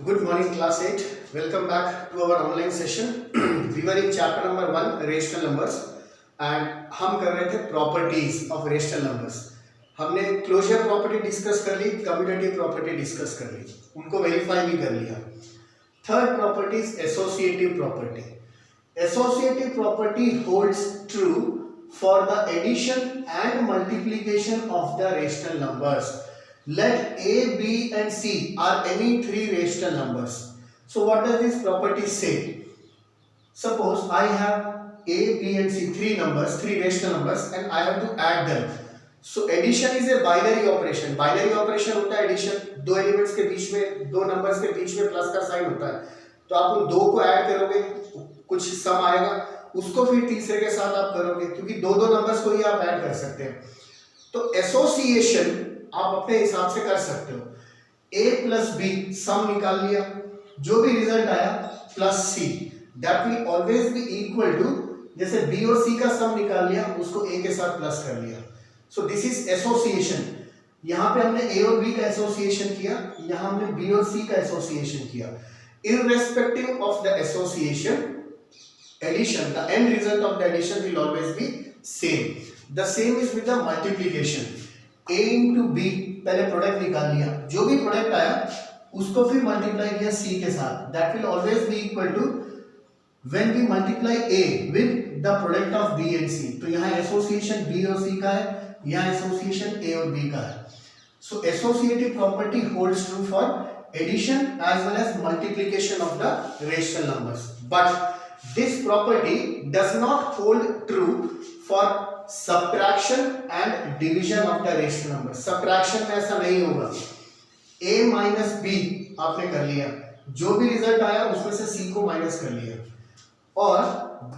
Good morning, class 8. Welcome back to our online session. We were in chapter number 1, rational numbers, and हम कर रहे थे properties of rational numbers. हमने closure property discuss कर ली, commutative property discuss कर ली, उनको verify भी कर लिया. Third property is associative property. Associative property holds true for the addition and multiplication of the rational numbers. Let A, B and C are any three rational numbers. So what does this property say? Suppose I have A, B and C, three rational numbers, and I have to add them. So addition is a binary operation. Binary operation होता है addition. दो elements के बीच में, दो numbers के बीच में plus का sign होता है. तो आप उन दो को ऐड करोगे, कुछ सम आएगा, उसको फिर तीसरे के साथ आप करोगे, क्योंकि दो दो नंबर्स को ही आप ऐड कर सकते हैं. तो एसोसिएशन आप अपने हिसाब से कर सकते हो. A प्लस बी सम निकाल लिया, जो भी रिजल्ट आया plus C, that will always be equal to, जैसे B और C का सम निकाल लिया, उसको A के साथ प्लस कर लिया. So this is association. यहाँ पे हमने A और B का एसोसिएशन किया, यहाँ हमने B और C का एसोसिएशन किया. Irrespective of the association, addition, the end result of the addition will always be same. The same is with the multiplication. A into B, पहले प्रोडक्ट निकाल लिया, जो भी प्रोडक्ट आया उसको फिर मल्टीप्लाई किया C के साथ, that will always be equal to when we multiply A with the product of B and C. तो यहाँ एसोसिएशन B और C का है, यहाँ एसोसिएशन A और B का है. So associative property holds true for addition as well as multiplication of the rational numbers, but this property does not hold true for subtraction and division of the rational number. Subtraction में ऐसा नहीं होगा. A minus B आपने कर लिया, जो भी result आया उसमें से C को माइनस कर लिया, और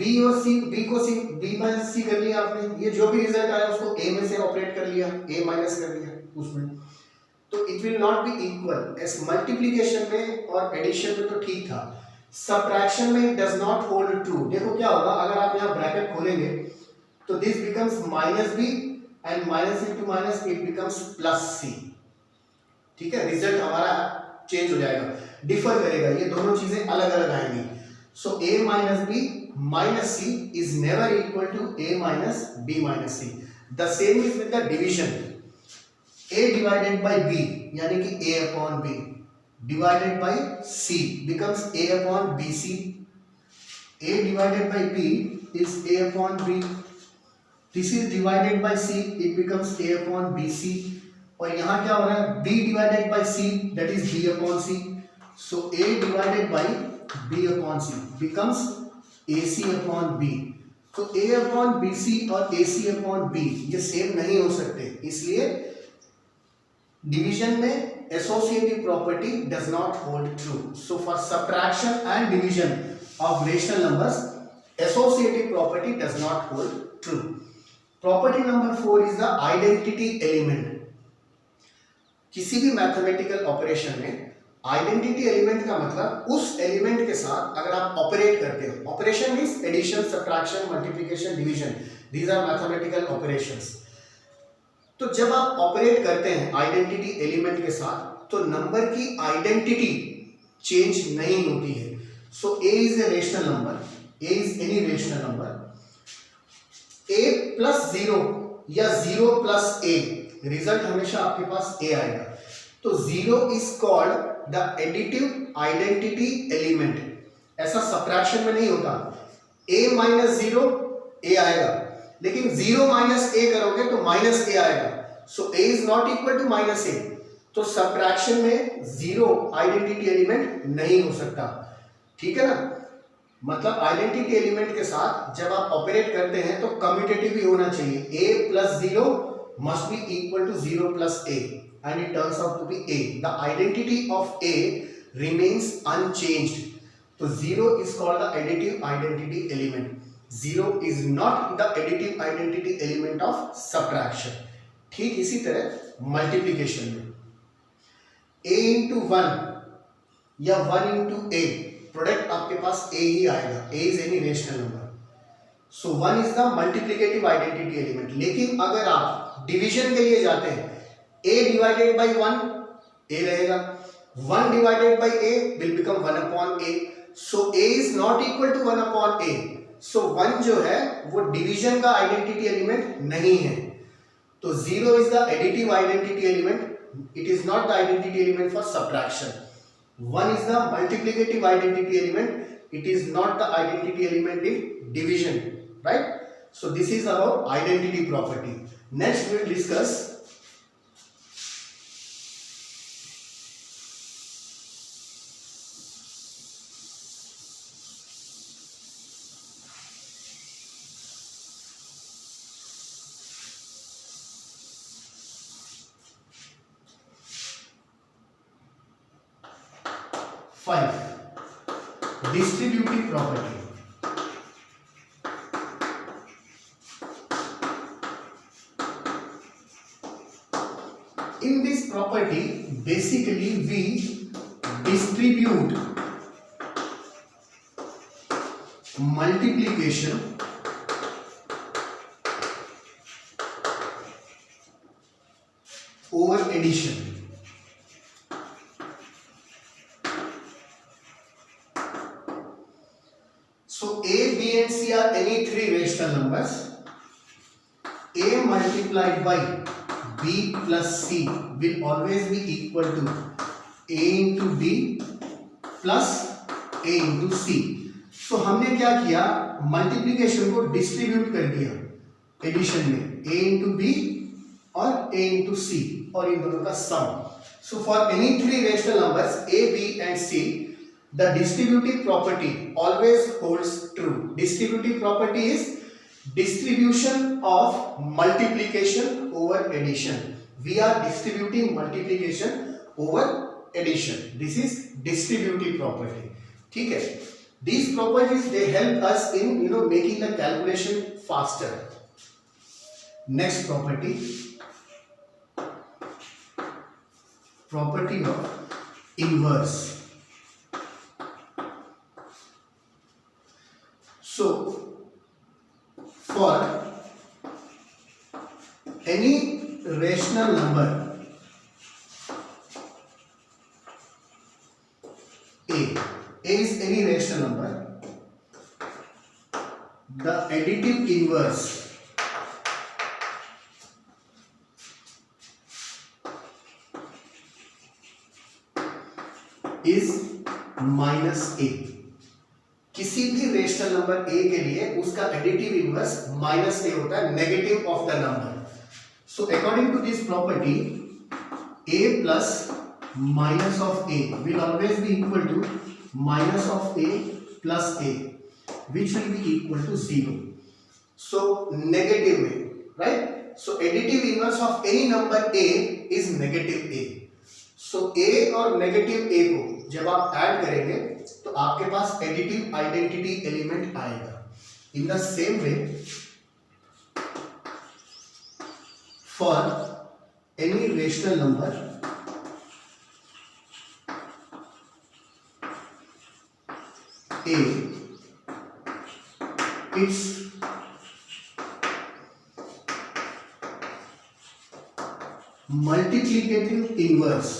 B और C, B माइनस C कर लिया आपने, ये जो भी रिजल्ट आया उसको A में से ऑपरेट कर लिया, A माइनस कर लिया उसमें. तो it will not be equal. As multiplication में और एडिशन में तो ठीक था, सबट्रैक्शन में it does not hold true. देखो क्या होगा, अगर आप यहाँ ब्रैकेट खोलेंगे तो this becomes minus B and minus into minus it becomes plus C. ठीक है, रिजल्ट हमारा चेंज हो जाएगा, डिफर करेगा, ये दोनों चीजें अलग अलग आएंगी. So a minus B minus C is never equal to a minus B minus C. The same is with the division. a divided by b यानी कि a upon b divided by c becomes a upon bc. a divided by b is a upon b. This is divided by c, it becomes a upon bc. और यहाँ क्या हो रहा है, b divided by c, that is b upon c. So a divided by b upon c becomes ac upon b. तो a upon bc और ac upon b ये same नहीं हो सकते, इसलिए डिवीजन में associative property does not hold true. So for subtraction and division of rational numbers, associative property does not hold true. Property number 4 is the identity element. किसी भी mathematical operation में identity element का मतलब उस element के साथ अगर आप ऑपरेट करते हो. Operation means addition, subtraction, multiplication, division, these are mathematical operations. तो जब आप ऑपरेट करते हैं आइडेंटिटी एलिमेंट के साथ तो नंबर की आइडेंटिटी चेंज नहीं होती है. सो A is a rational number. A is any rational number. A plus 0 या 0 plus A, रिजल्ट हमेशा आपके पास A आएगा. तो 0 is called the additive identity element. ऐसा सबट्रैक्शन में नहीं होता. A minus 0 A आएगा, लेकिन 0 minus A करोगे तो minus A आएगा. So A is not equal to minus A. तो सबट्रैक्शन में 0 आइडेंटिटी एलिमेंट नहीं हो सकता. ठीक है ना, मतलब आइडेंटिटी एलिमेंट के साथ जब आप ऑपरेट करते हैं तो कम्यूटेटिव भी होना चाहिए. a plus 0 must be equal to 0 plus a and it turns out to be a. The identity of a remains unchanged. So 0 is called the additive identity element. 0 is not the additive identity element of subtraction. ठीक इसी तरह multiplication में a into 1 या 1 into a, product आपके पास a ही आएगा. a is any rational number. So 1 is the multiplicative identity element. लेकिन अगर आप डिवीजन के लिए जाते हैं, a divided by 1 a रहेगा, 1 divided by a will become 1 upon a. So a is not equal to 1 upon a. So 1 जो है वो डिवीजन का आइडेंटिटी एलिमेंट नहीं है. तो 0 is the additive identity element. It is not the identity element for subtraction. 1 is the multiplicative identity element. It is not the identity element in division, right? So this is about identity property. Next we will discuss distributive property. In this property, basically we distribute multiplication over addition. So A, B and C are any three rational numbers. A multiplied by B plus C will always be equal to A into B plus A into C. So हमने क्या किया, multiplication को distribute कर दिया addition में, A into B और A into C और इन दोनों का सम. So for any three rational numbers A, B and C, the distributive property always holds true. Distributive property is distribution of multiplication over addition. We are distributing multiplication over addition. This is distributive property. ठीक है? These properties they help us in making the calculation faster. Next property, property of inverse. So for any rational number A is any rational number, the additive inverse is minus A. किसी भी rational number a के लिए उसका additive inverse minus a होता है, negative of the number. So according to this property a plus minus of a will always be equal to minus of a plus a which will be equal to 0. So negative में, right? So additive inverse of any number a is negative a. So a और negative a को जब आप add करेंगे तो आपके पास additive identity element आएगा. In the same way for any rational number a, its multiplicative inverse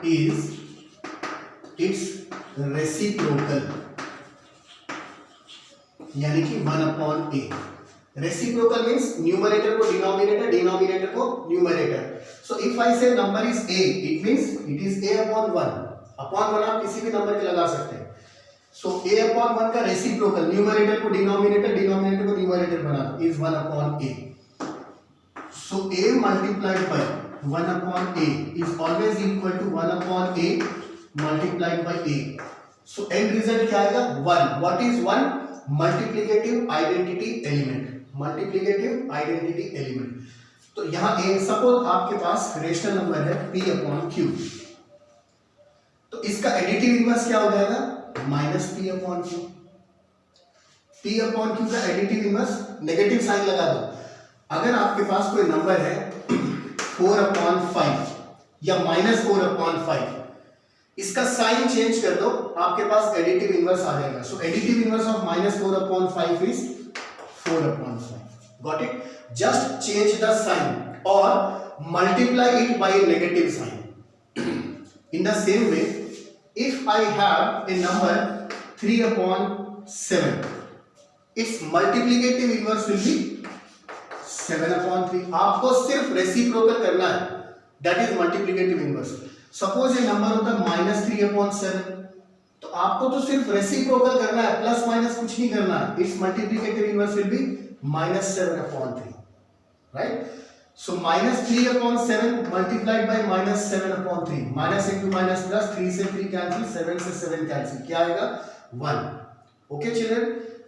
is its reciprocal, यानी कि 1 upon a. Reciprocal means numerator को डिनोमिनेटर, डिनोमिनेटर को न्यूमरेटर. सो इफ आई से number is a, it means it is a upon 1. Upon 1 आप किसी भी number के लगा सकते हैं. सो a upon 1 का रेसिप्रोकल न्यूमरेटर को डिनोमिनेटर, डिनोमिनेटर को न्यूमरेटर बना is 1 upon a. So a multiplied by 1 upon a is always equal to 1 upon a multiplied by a. So end result क्या आएगा? 1. What is 1? Multiplicative identity element. Multiplicative identity element. तो यहाँ a, suppose आपके पास rational number है p upon q. तो इसका additive inverse क्या हो जाएगा? Minus p upon q. p upon q का एडिटिव इनवर्स नेगेटिव साइन लगा दो. अगर आपके पास कोई नंबर है 4 upon 5 या -4 upon 5, इसका साइन चेंज कर दो, आपके पास एडिटिव इनवर्स आ जाएगा. So additive inverse of -4 upon 5 is 4 upon 5. Got it? Just change the sign. और multiply it by a negative sign. In the same way, if I have a number 3/7, its multiplicative inverse will be 7/3. आपको सिर्फ reciprocal करना है, that is multiplicative inverse. Suppose ये number होता है -3/7, तो आपको तो सिर्फ रेसिप्रोकल करना है, प्लस माइनस कुछ नहीं करना है. It's multiplicative inverse will be -7/3, right? So -3/7 multiplied by -7/3, minus into minus plus, 3 से 3 कैंसिल, 7 से 7 कैंसिल, क्या आएगा? 1. Okay children,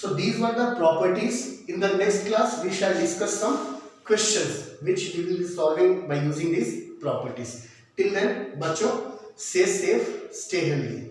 so these were the properties. In the next class we shall discuss some questions which we will be solving by using these properties. Till then, बच्चों, stay safe, stay healthy.